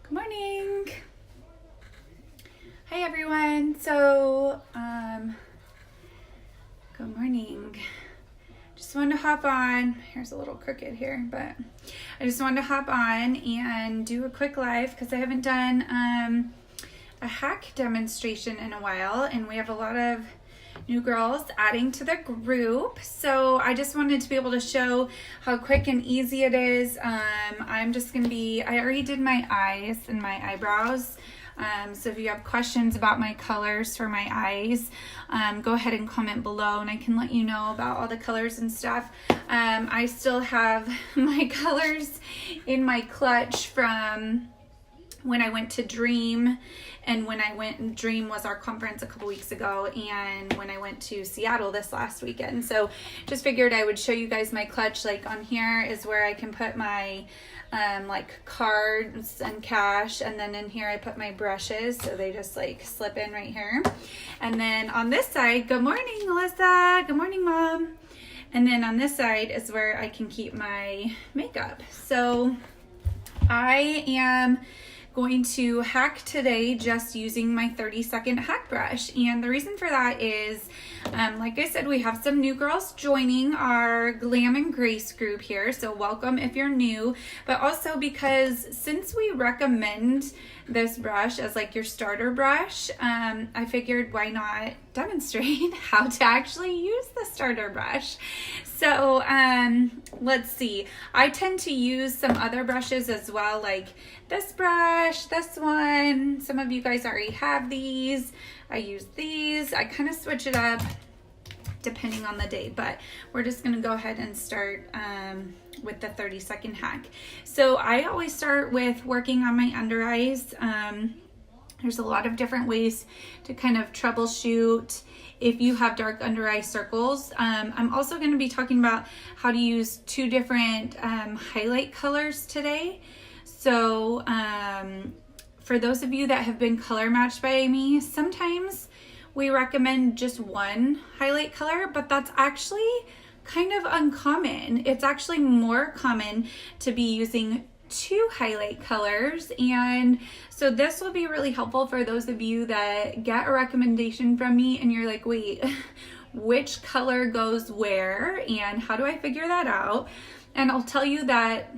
Good morning. Hi everyone. So, good morning. Just wanted to hop on. Here's a little crooked here, but I just wanted to hop on and do a quick live because I haven't done a hack demonstration in a while, and we have a lot of new girls adding to the group. So I just wanted to be able to show how quick and easy it is. I'm just going to be, I already did my eyes and my eyebrows. So if you have questions about my colors for my eyes, go ahead and comment below and I can let you know about all the colors and stuff. I still have my colors in my clutch from when I went to Dream, and when I went, Dream was our conference a couple weeks ago, and when I went to Seattle this last weekend. So just figured I would show you guys my clutch. Like on here is where I can put my like cards and cash, and then in here I put my brushes, so they just like slip in right here. And then on this side, good morning Alyssa, good morning Mom. And then on this side is where I can keep my makeup. So I am going to hack today just using my 30-second hack brush. And the reason for that is, like I said, we have some new girls joining our Glam and Grace group here. So welcome if you're new, but also because since we recommend this brush as like your starter brush, I figured why not demonstrate how to actually use the starter brush. So let's see, I tend to use some other brushes as well, like this brush, this one. Some of you guys already have these. I use these. I kind of switch it up depending on the day, but we're just gonna go ahead and start with the 30-second hack. So I always start with working on my under eyes. There's a lot of different ways to kind of troubleshoot if you have dark under eye circles. I'm also going to be talking about how to use two different highlight colors today. So for those of you that have been color matched by me, sometimes we recommend just one highlight color, but that's actually kind of uncommon. It's actually more common to be using two highlight colors, and so this will be really helpful for those of you that get a recommendation from me and you're like, wait, which color goes where and how do I figure that out? And I'll tell you that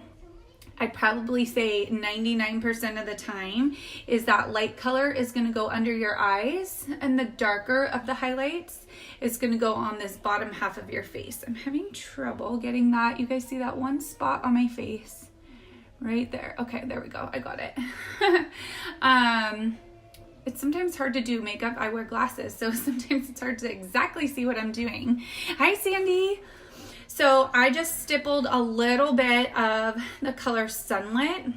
I'd probably say 99% of the time is that light color is going to go under your eyes, and the darker of the highlights is going to go on this bottom half of your face. I'm having trouble getting that. You guys see that one spot on my face? Right there. Okay, there we go. I got it. It's sometimes hard to do makeup. I wear glasses, so sometimes it's hard to exactly see what I'm doing. Hi, Sandy. So I just stippled a little bit of the color Sunlit,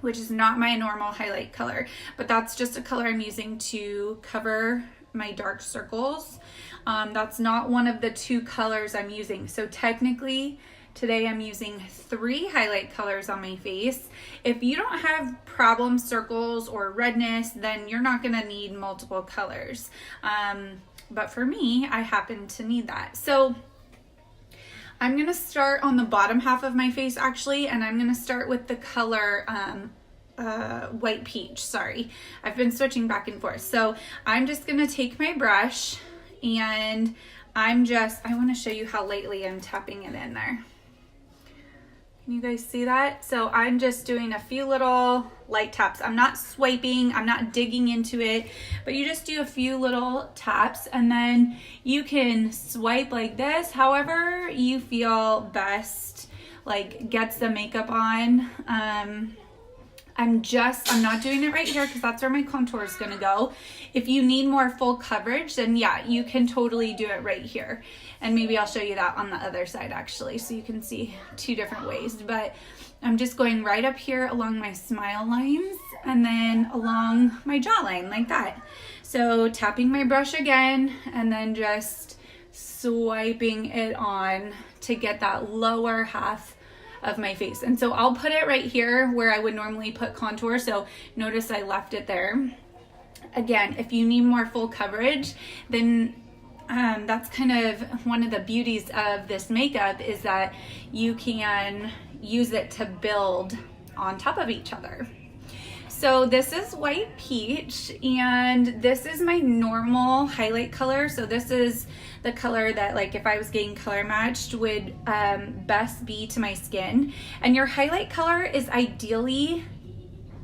which is not my normal highlight color, but that's just a color I'm using to cover my dark circles. That's not one of the two colors I'm using. So technically, today I'm using 3 highlight colors on my face. If you don't have problem circles or redness, then you're not gonna need multiple colors. But for me, I happen to need that. So I'm gonna start on the bottom half of my face actually, and I'm gonna start with the color White Peach, sorry. I've been switching back and forth. So I'm just gonna take my brush and I wanna show you how lightly I'm tapping it in there. Can you guys see that? So I'm just doing a few little light taps. I'm not swiping, I'm not digging into it, but you just do a few little taps, and then you can swipe like this, however you feel best, like gets the makeup on. I'm not doing it right here because that's where my contour is going to go. If you need more full coverage, then yeah, you can totally do it right here. And maybe I'll show you that on the other side actually, so you can see 2 different ways. But I'm just going right up here along my smile lines and then along my jawline like that. So tapping my brush again and then just swiping it on to get that lower half of my face. And so I'll put it right here where I would normally put contour. So notice I left it there. Again, if you need more full coverage, then that's kind of one of the beauties of this makeup, is that you can use it to build on top of each other. So this is White Peach, and this is my normal highlight color. So this is the color that, like, if I was getting color matched would best be to my skin. And your highlight color is ideally,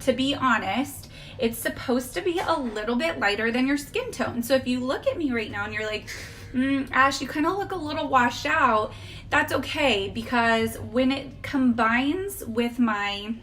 to be honest, it's supposed to be a little bit lighter than your skin tone. So if you look at me right now and you're like, Ash, you kind of look a little washed out, that's okay, because when it combines with my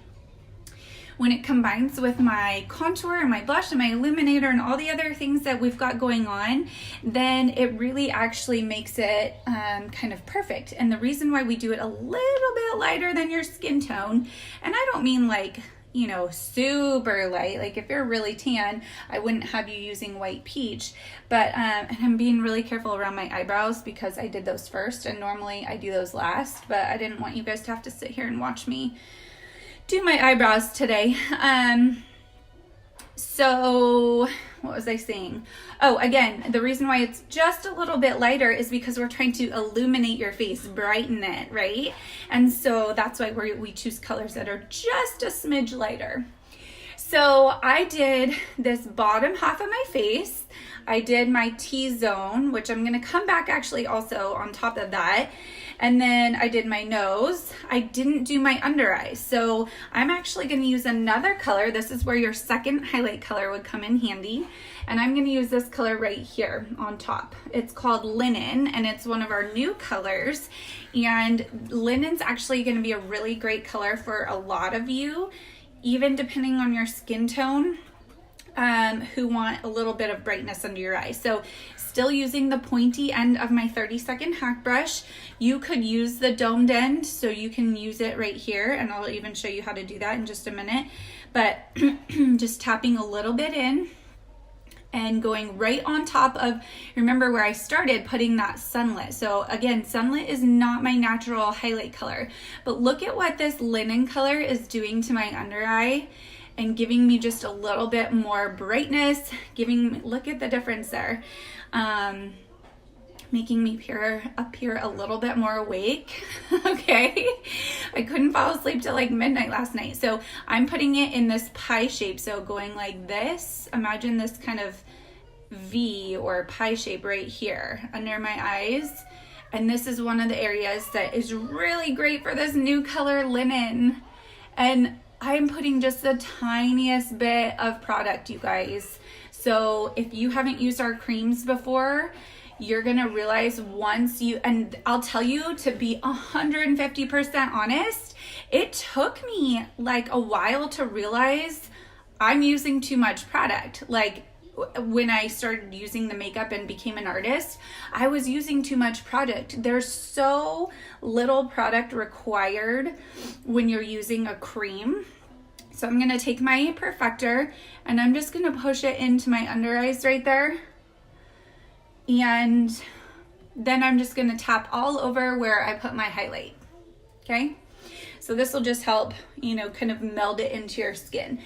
contour and my blush and my illuminator and all the other things that we've got going on, then it really actually makes it kind of perfect. And the reason why we do it a little bit lighter than your skin tone, and I don't mean like, you know, super light, like if you're really tan, I wouldn't have you using White Peach, but and I'm being really careful around my eyebrows because I did those first, and normally I do those last, but I didn't want you guys to have to sit here and watch me do my eyebrows today. So what was I saying? Oh, again, the reason why it's just a little bit lighter is because we're trying to illuminate your face, brighten it, right? And so that's why we choose colors that are just a smidge lighter. So I did this bottom half of my face. I did my T-zone, which I'm going to come back actually also on top of that. And then I did my nose. I didn't do my under eyes. So I'm actually going to use another color. This is where your second highlight color would come in handy. And I'm going to use this color right here on top. It's called Linen, and it's one of our new colors. And linen's actually going to be a really great color for a lot of you, even depending on your skin tone, who want a little bit of brightness under your eyes. So still using the pointy end of my 30-second hack brush. You could use the domed end, so you can use it right here, and I'll even show you how to do that in just a minute. But just tapping a little bit in and going right on top of, remember where I started, putting that Sunlit. So again, Sunlit is not my natural highlight color, but look at what this Linen color is doing to my under eye and giving me just a little bit more brightness, look at the difference there. Making me appear a little bit more awake. Okay, I couldn't fall asleep till like midnight last night. So I'm putting it in this pie shape, so going like this. Imagine this kind of V or pie shape right here under my eyes. And this is one of the areas that is really great for this new color, Linen. And I'm putting just the tiniest bit of product, you guys. So if you haven't used our creams before, you're gonna realize and I'll tell you, to be 150% honest, it took me like a while to realize I'm using too much product. Like when I started using the makeup and became an artist, I was using too much product. There's so little product required when you're using a cream. So I'm gonna take my perfector and I'm just gonna push it into my under eyes right there. And then I'm just gonna tap all over where I put my highlight, okay? So this will just help, you know, kind of meld it into your skin.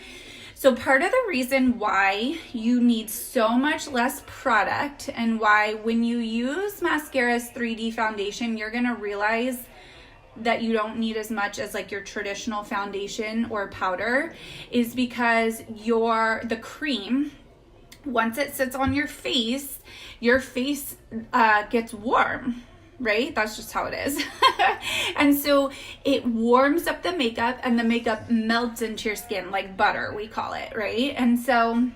So part of the reason why you need so much less product, and why when you use Mascara's 3D foundation, you're gonna realize that you don't need as much as like your traditional foundation or powder, is because the cream, once it sits on your face gets warm, right? That's just how it is. And so it warms up the makeup, and the makeup melts into your skin like butter, we call it, right? And so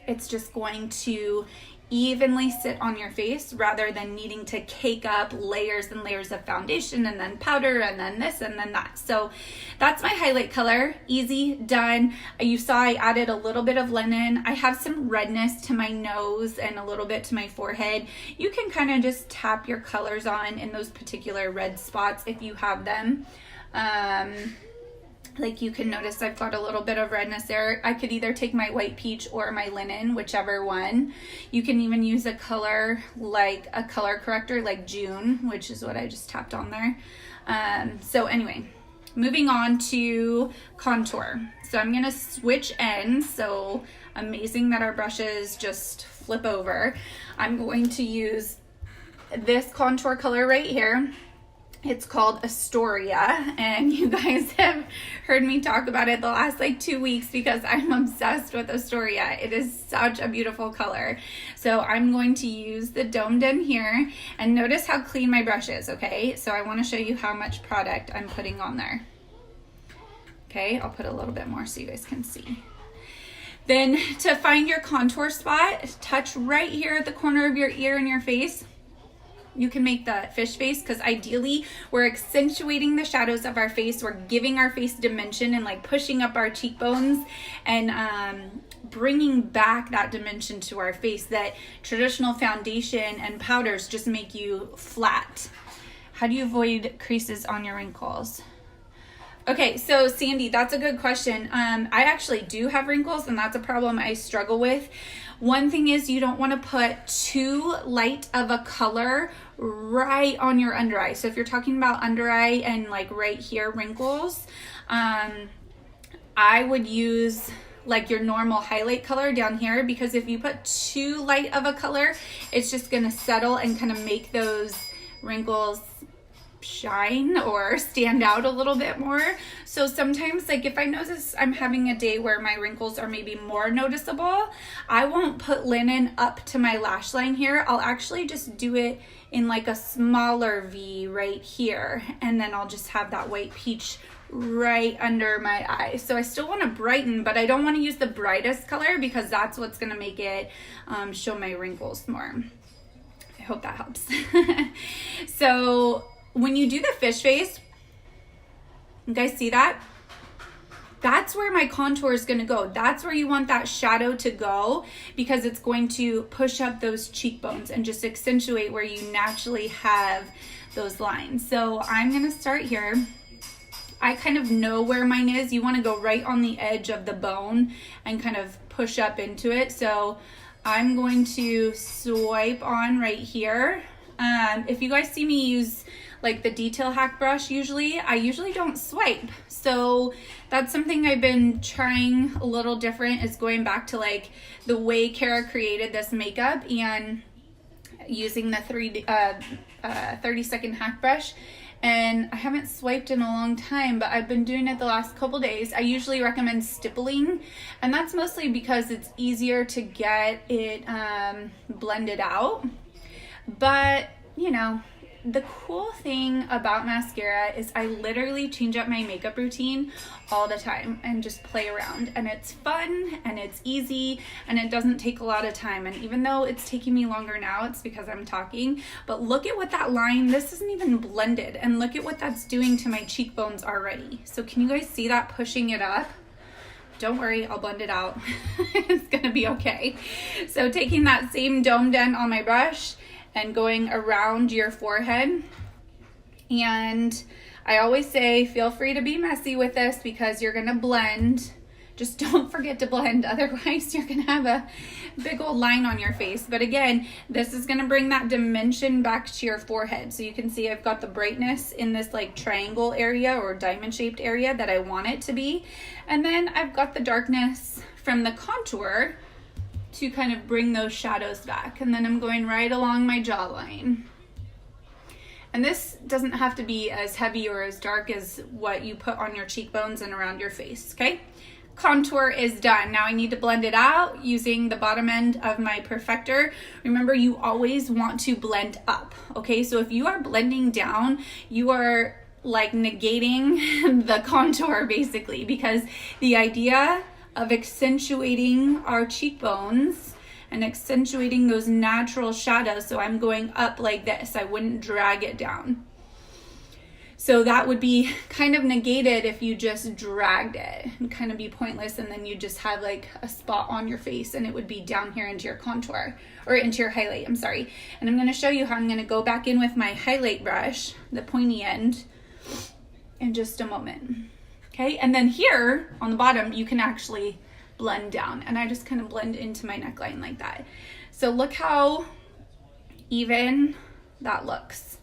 it's just going to evenly sit on your face rather than needing to cake up layers and layers of foundation and then powder and then this and then that. So that's my highlight color. Easy, done. You saw I added a little bit of Linen. I have some redness to my nose and a little bit to my forehead. You can kind of just tap your colors on in those particular red spots if you have them. Like you can notice I've got a little bit of redness there. I could either take my White Peach or my Linen, whichever one. You can even use a color like a color corrector like June, which is what I just tapped on there. So anyway, moving on to contour. So I'm gonna switch ends. So amazing that our brushes just flip over. I'm going to use this contour color right here. It's called Astoria, and you guys have heard me talk about it the last like 2 weeks because I'm obsessed with Astoria. It is such a beautiful color. So I'm going to use the domed in here, and notice how clean my brush is, okay? So I want to show you how much product I'm putting on there. Okay, I'll put a little bit more so you guys can see. Then to find your contour spot, touch right here at the corner of your ear and your face. You can make the fish face because ideally we're accentuating the shadows of our face. We're giving our face dimension and like pushing up our cheekbones and bringing back that dimension to our face that traditional foundation and powders just make you flat. How do you avoid creases on your wrinkles? Okay, so Sandy, that's a good question. I actually do have wrinkles, and that's a problem I struggle with. One thing is you don't want to put too light of a color right on your under eye. So if you're talking about under eye and like right here wrinkles, I would use like your normal highlight color down here, because if you put too light of a color, it's just going to settle and kind of make those wrinkles shine or stand out a little bit more. So sometimes, like if I notice I'm having a day where my wrinkles are maybe more noticeable, I won't put linen up to my lash line here. I'll actually just do it in like a smaller V right here, and then I'll just have that white peach right under my eye. So I still want to brighten, but I don't want to use the brightest color because that's what's going to make it show my wrinkles more. I hope that helps. So when you do the fish face, you guys see that? That's where my contour is going to go. That's where you want that shadow to go, because it's going to push up those cheekbones and just accentuate where you naturally have those lines. So I'm going to start here. I kind of know where mine is. You want to go right on the edge of the bone and kind of push up into it. So I'm going to swipe on right here. If you guys see me use like the detail hack brush, I usually don't swipe. So that's something I've been trying a little different, is going back to like the way Kara created this makeup and using the 30 Second HAC Brush. And I haven't swiped in a long time, but I've been doing it the last couple days. I usually recommend stippling, and that's mostly because it's easier to get it blended out. But you know, the cool thing about mascara is I literally change up my makeup routine all the time and just play around, and it's fun and it's easy and it doesn't take a lot of time. And even though it's taking me longer now, it's because I'm talking. But look at what that line, this isn't even blended, and look at what that's doing to my cheekbones already. So can you guys see that pushing it up? Don't worry, I'll blend it out. It's gonna be okay. So taking that same domed in on my brush and going around your forehead. And I always say, feel free to be messy with this because you're gonna blend. Just don't forget to blend, otherwise you're gonna have a big old line on your face. But again, this is gonna bring that dimension back to your forehead. So you can see I've got the brightness in this like triangle area or diamond shaped area that I want it to be. And then I've got the darkness from the contour to kind of bring those shadows back. And then I'm going right along my jawline. And this doesn't have to be as heavy or as dark as what you put on your cheekbones and around your face, okay? Contour is done. Now I need to blend it out using the bottom end of my perfector. Remember, you always want to blend up, okay? So if you are blending down, you are like negating the contour basically, because the idea of accentuating our cheekbones and accentuating those natural shadows. So I'm going up like this. I wouldn't drag it down. So that would be kind of negated if you just dragged it, and kind of be pointless, and then you just have like a spot on your face and it would be down here into your contour, or into your highlight, I'm sorry. And I'm going to show you how I'm going to go back in with my highlight brush, the pointy end, in just a moment. Okay, and then here on the bottom, you can actually blend down, and I just kind of blend into my neckline like that. So look how even that looks.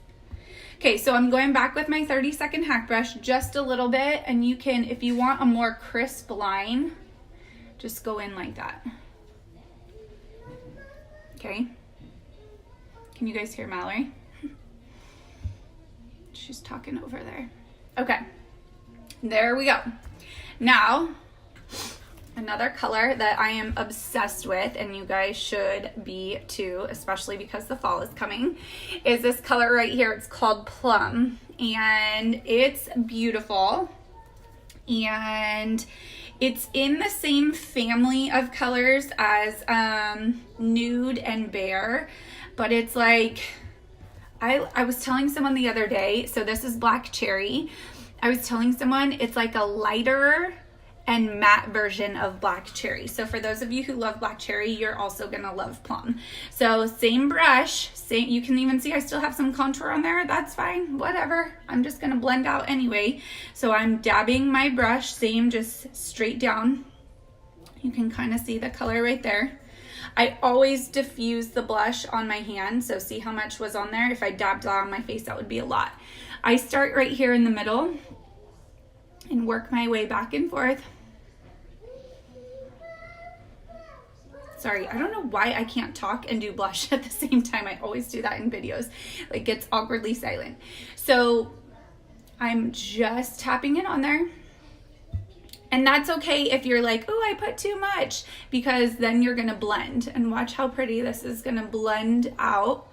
Okay, so I'm going back with my 30 Second HAC Brush just a little bit, and you can, if you want a more crisp line, just go in like that. Okay, can you guys hear Mallory? She's talking over there. Okay, there we go. Now, another color that I am obsessed with, and you guys should be too, especially because the fall is coming, is this color right here. It's called Plum, and it's beautiful, and it's in the same family of colors as Nude and Bare, but it's like, I was telling someone the other day, so this is Black Cherry. I was telling someone it's like a lighter and matte version of Black Cherry. So for those of you who love Black Cherry, you're also gonna love Plum. So same brush, same, you can even see I still have some contour on there. That's fine, whatever. I'm just gonna blend out anyway. So I'm dabbing my brush, same, just straight down. You can kind of see the color right there. I always diffuse the blush on my hand, so see how much was on there? If I dabbed that on my face, that would be a lot. I start right here in the middle and work my way back and forth. Sorry, I don't know why I can't talk and do blush at the same time. I always do that in videos. Like, it's awkwardly silent. So I'm just tapping it on there. And that's okay if you're like, oh, I put too much, because then you're gonna blend. And watch how pretty this is gonna blend out,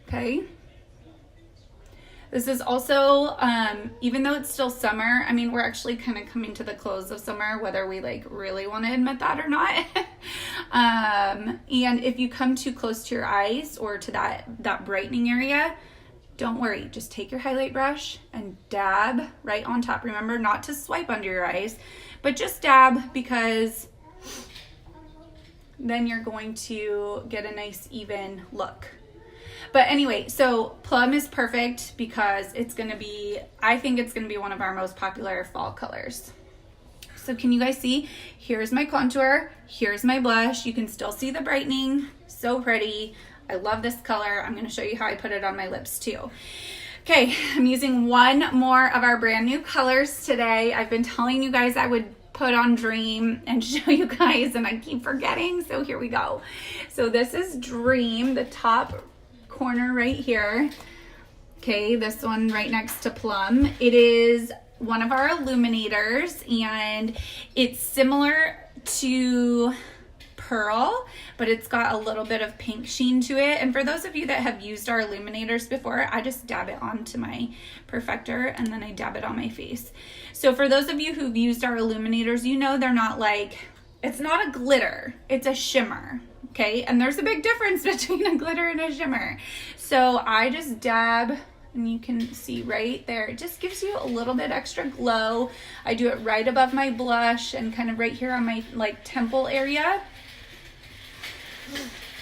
okay? This is also, even though it's still summer, I mean, we're actually kind of coming to the close of summer, whether we like really want to admit that or not. And if you come too close to your eyes or to that brightening area, don't worry, just take your highlight brush and dab right on top. Remember not to swipe under your eyes, but just dab, because then you're going to get a nice even look. But anyway, so Plum is perfect because it's gonna be, I think it's gonna be one of our most popular fall colors. So can you guys see? Here's my contour, here's my blush. You can still see the brightening, so pretty. I love this color. I'm gonna show you how I put it on my lips too. Okay, I'm using one more of our brand new colors today. I've been telling you guys I would put on Dream and show you guys, and I keep forgetting, so here we go. So this is Dream, the top corner right here. Okay, this one right next to Plum. It is one of our Illuminators, and it's similar to Pearl, but it's got a little bit of pink sheen to it. And for those of you that have used our Illuminators before, I just dab it onto my perfector and then I dab it on my face. So for those of you who've used our Illuminators, you know they're not like, it's not a glitter, it's a shimmer, okay? And there's a big difference between a glitter and a shimmer. So I just dab, and you can see right there, it just gives you a little bit extra glow. I do it right above my blush and kind of right here on my like temple area.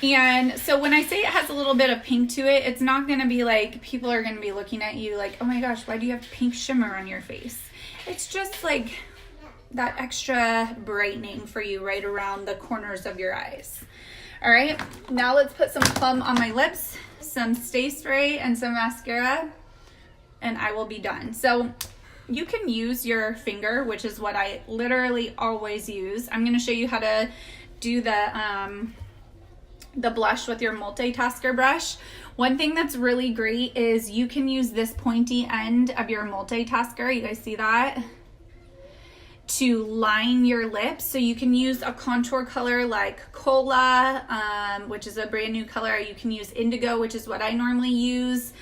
And so when I say it has a little bit of pink to it, it's not going to be like, people are going to be looking at you like, oh my gosh, why do you have pink shimmer on your face? It's just like that extra brightening for you right around the corners of your eyes. All right, now let's put some Plum on my lips, some Stay Spray, and some mascara, and I will be done. So you can use your finger, which is what I literally always use. I'm going to show you how to do the blush with your multitasker brush. One thing that's really great is you can use this pointy end of your multitasker, you guys see that, to line your lips. So you can use a contour color like Cola, which is a brand new color. You can use Indigo, which is what I normally use.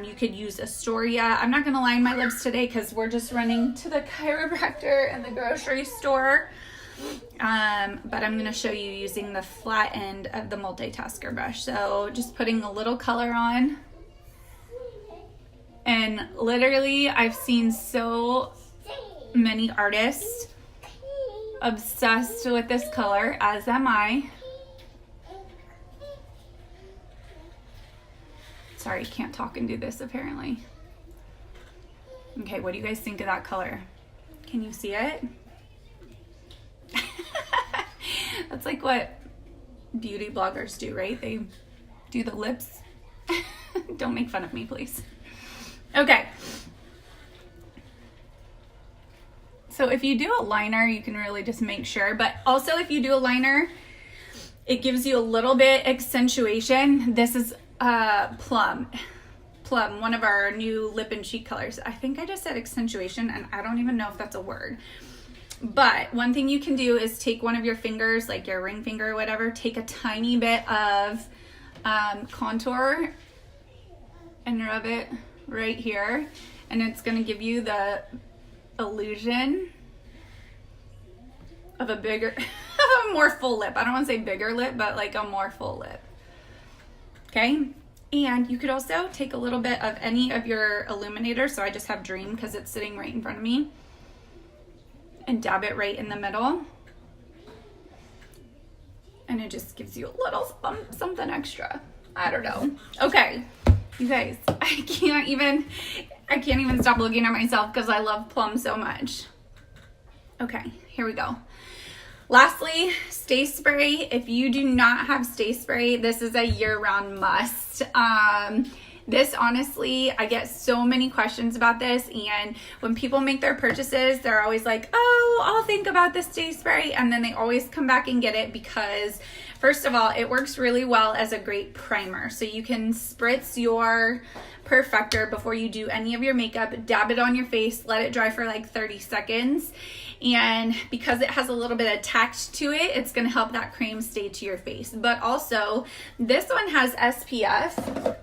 You could use Astoria. I'm not gonna line my lips today because we're just running to the chiropractor and the grocery store. But I'm going to show you using the flat end of the multitasker brush. So just putting a little color on. And literally, I've seen so many artists obsessed with this color, as am I. Sorry, can't talk and do this apparently. Okay, what do you guys think of that color? Can you see it? That's like what beauty bloggers do, right? They do the lips. Don't make fun of me, please. Okay. So if you do a liner, you can really just make sure. But also if you do a liner, it gives you a little bit accentuation. This is Plum. Plum, one of our new lip and cheek colors. I think I just said accentuation, and I don't even know if that's a word. But one thing you can do is take one of your fingers, like your ring finger or whatever, take a tiny bit of contour and rub it right here, and it's going to give you the illusion of a bigger, a more full lip. I don't want to say bigger lip, but like a more full lip. Okay. And you could also take a little bit of any of your Illuminator. So I just have Dream because it's sitting right in front of me, and dab it right in the middle. And it just gives you a little something extra. I don't know. Okay, you guys, I can't even stop looking at myself because I love Plum so much. Okay, here we go. Lastly, Stay Spray. If you do not have Stay Spray, this is a year-round must. This, honestly, I get so many questions about this, and when people make their purchases, they're always like, oh, I'll think about the Stay Spray, and then they always come back and get it because, first of all, it works really well as a great primer. So you can spritz your perfector before you do any of your makeup, dab it on your face, let it dry for like 30 seconds, and because it has a little bit attached to it, it's going to help that cream stay to your face. But also, this one has SPF.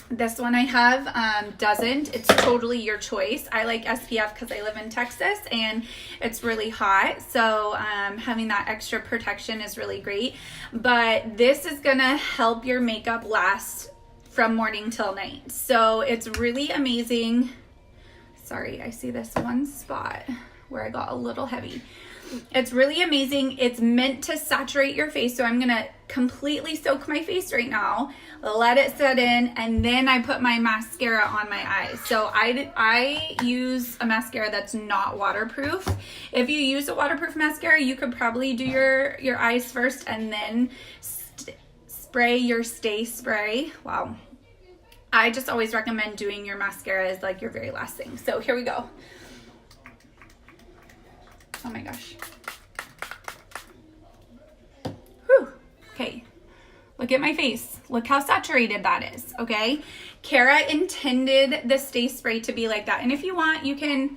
This one I have doesn't. It's totally your choice. I like SPF because I live in Texas and it's really hot. So having that extra protection is really great. But this is going to help your makeup last from morning till night. So it's really amazing. Sorry, I see this one spot where I got a little heavy. It's really amazing. It's meant to saturate your face. So I'm going to completely soak my face right now, let it set in, and then I put my mascara on my eyes. So I use a mascara that's not waterproof. If you use a waterproof mascara, you could probably do your eyes first and then spray your Stay Spray. Wow. I just always recommend doing your mascara as like your very last thing. So here we go. Oh my gosh. Whew. Okay. Look at my face. Look how saturated that is. Okay. Kara intended the Stay Spray to be like that. And if you want, you can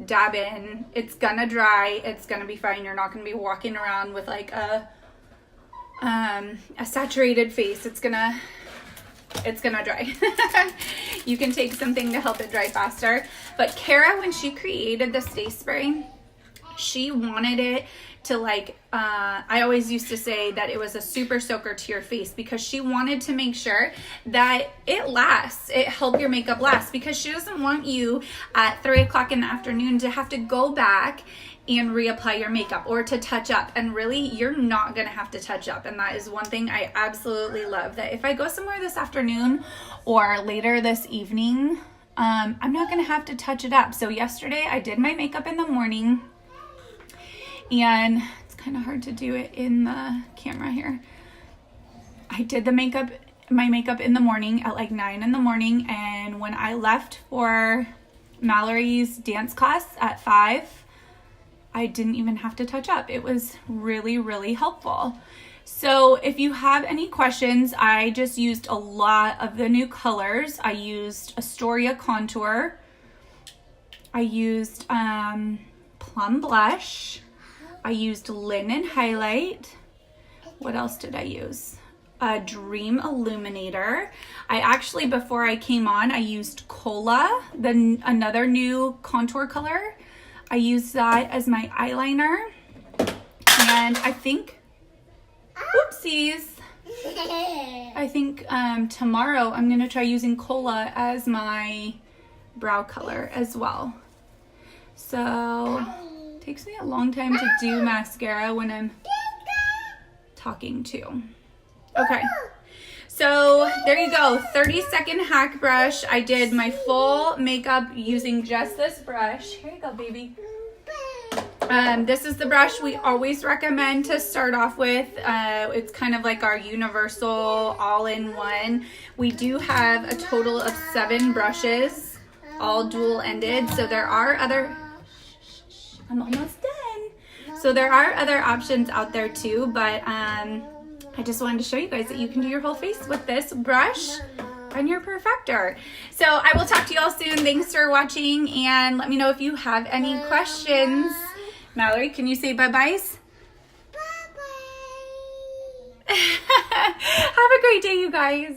dab in. It's gonna dry. It's gonna be fine. You're not gonna be walking around with like a saturated face. It's gonna dry. You can take something to help it dry faster. But Kara, when she created the Stay Spray, she wanted it to like, I always used to say that it was a super soaker to your face because she wanted to make sure that it lasts. It helped your makeup last because she doesn't want you at 3 o'clock in the afternoon to have to go back and reapply your makeup or to touch up. And really, you're not going to have to touch up. And that is one thing I absolutely love, that if I go somewhere this afternoon or later this evening, I'm not going to have to touch it up. So yesterday I did my makeup in the morning, and it's kind of hard to do it in the camera here. I did my makeup in the morning at like 9 in the morning. And when I left for Mallory's dance class at 5, I didn't even have to touch up. It was really, really helpful. So if you have any questions, I just used a lot of the new colors. I used Astoria Contour. I used Plum Blush. I used Linen Highlight. What else did I use? Dream Illuminator. I actually, before I came on, I used Cola, another new contour color. I used that as my eyeliner. And I think, oopsies. I think tomorrow I'm going to try using Cola as my brow color as well. So it takes me a long time to do mascara when I'm talking too. Okay, so there you go, 30-second hack brush. I did my full makeup using just this brush. Here you go, baby. This is the brush we always recommend to start off with. It's kind of like our universal all-in-one. We do have a total of 7 brushes, all dual-ended. So there are other, I'm almost done. So there are other options out there too, but I just wanted to show you guys that you can do your whole face with this brush. on your perfector. So I will talk to you all soon. Thanks for watching, and let me know if you have any questions. Mallory, can you say bye-byes? Bye-bye. Have a great day, you guys.